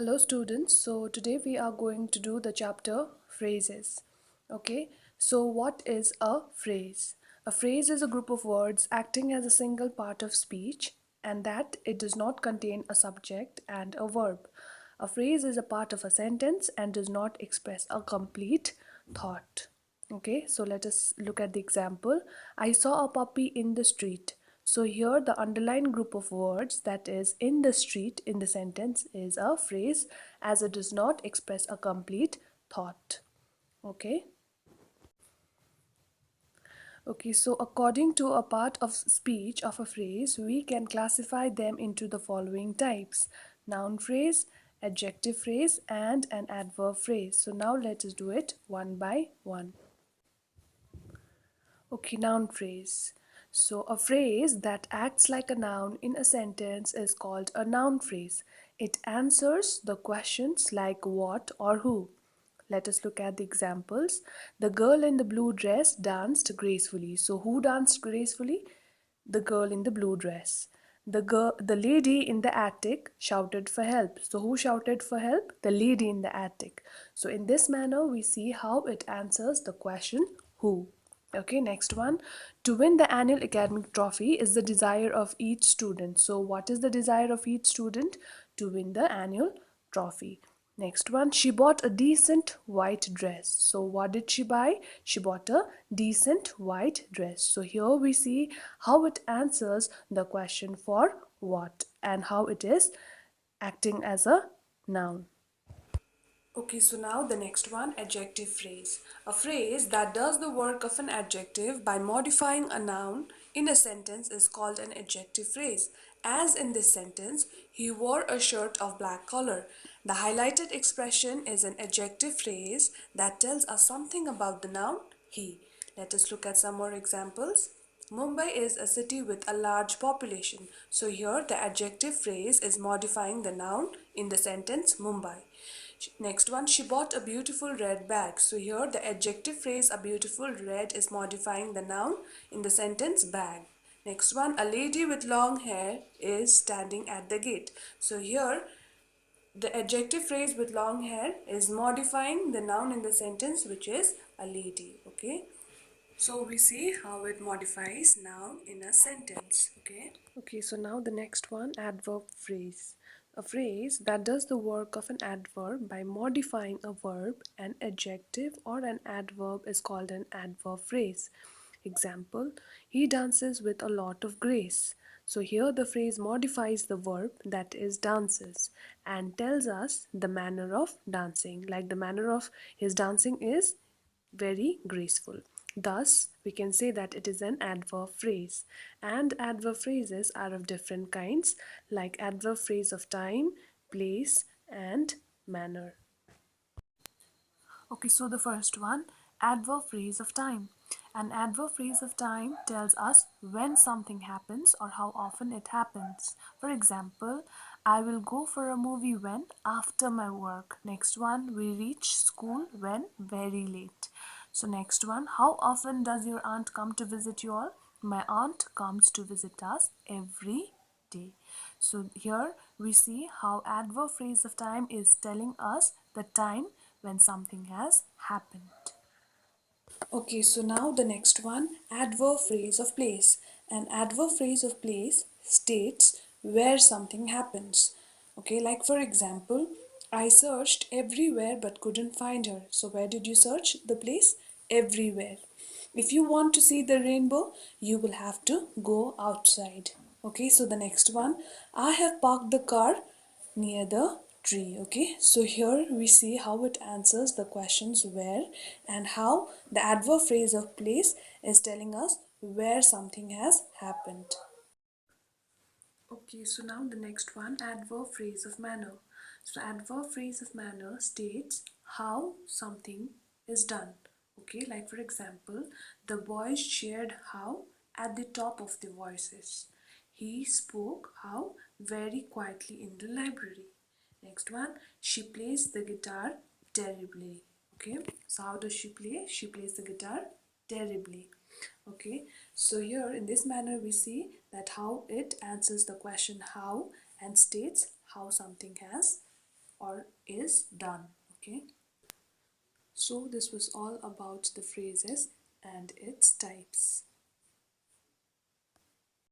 Hello students, so today we are going to do the chapter phrases. Okay, so what is a phrase? A phrase is a group of words acting as a single part of speech and that it does not contain a subject and a verb. A phrase is a part of a sentence and does not express a complete thought. Okay, so let us look at the example. I saw a puppy in the street. So here the underlined group of words that is in the street in the sentence is a phrase as it does not express a complete thought. Okay. Okay, so according to a part of speech of a phrase, we can classify them into the following types: noun phrase, adjective phrase, and an adverb phrase. So now let us do it one by one. Okay, noun phrase. So a phrase that acts like a noun in a sentence is called a noun phrase. It answers the questions like what or who. Let us look at the examples. The girl in the blue dress danced gracefully. So who danced gracefully? The girl in the blue dress. The lady in the attic shouted for help. So who shouted for help? The lady in the attic. So in this manner we see how it answers the question who. Okay, next one. To win the annual academic trophy is the desire of each student. So what is the desire of each student? To win the annual trophy. Next one, she bought a decent white dress. So what did she buy? She bought a decent white dress. So here we see how it answers the question for what and how it is acting as a noun. Okay, so now the next one, adjective phrase. A phrase that does the work of an adjective by modifying a noun in a sentence is called an adjective phrase. As in this sentence, he wore a shirt of black color. The highlighted expression is an adjective phrase that tells us something about the noun he. Let us look at some more examples. Mumbai is a city with a large population. So here the adjective phrase is modifying the noun in the sentence Mumbai. Next one, she bought a beautiful red bag. So here the adjective phrase a beautiful red is modifying the noun in the sentence bag. Next one, a lady with long hair is standing at the gate. So here the adjective phrase with long hair is modifying the noun in the sentence which is a lady. Okay. So we see how it modifies noun in a sentence. Okay. Okay, so now the next one, adverb phrase. A phrase that does the work of an adverb by modifying a verb, an adjective, or an adverb is called an adverb phrase. Example, he dances with a lot of grace. So here the phrase modifies the verb that is dances and tells us the manner of dancing. Like the manner of his dancing is very graceful. Thus, we can say that it is an adverb phrase. And adverb phrases are of different kinds, like adverb phrase of time, place, and manner. Okay, so the first one, adverb phrase of time. An adverb phrase of time tells us when something happens or how often it happens. For example, I will go for a movie when after my work. Next one, we reach school when very late. So next one, how often does your aunt come to visit you all? My aunt comes to visit us every day. So here we see how adverb phrase of time is telling us the time when something has happened. Okay, so now the next one, adverb phrase of place. An adverb phrase of place states where something happens. Okay, like for example, I searched everywhere but couldn't find her. So where did you search the place? Everywhere. If you want to see the rainbow, you will have to go outside. Okay, so the next one, I have parked the car near the tree. Okay, so here we see how it answers the questions where and how the adverb phrase of place is telling us where something has happened. Okay, so now the next one, adverb phrase of manner. So adverb phrase of manner states how something is done. Okay, like for example, the boys cheered how at the top of their voices. He spoke how very quietly in the library. Next one, she plays the guitar terribly. Okay, so how does she play? She plays the guitar terribly. Okay, so here in this manner we see that how it answers the question how and states how something has or is done. Okay, so this was all about the phrases and its types.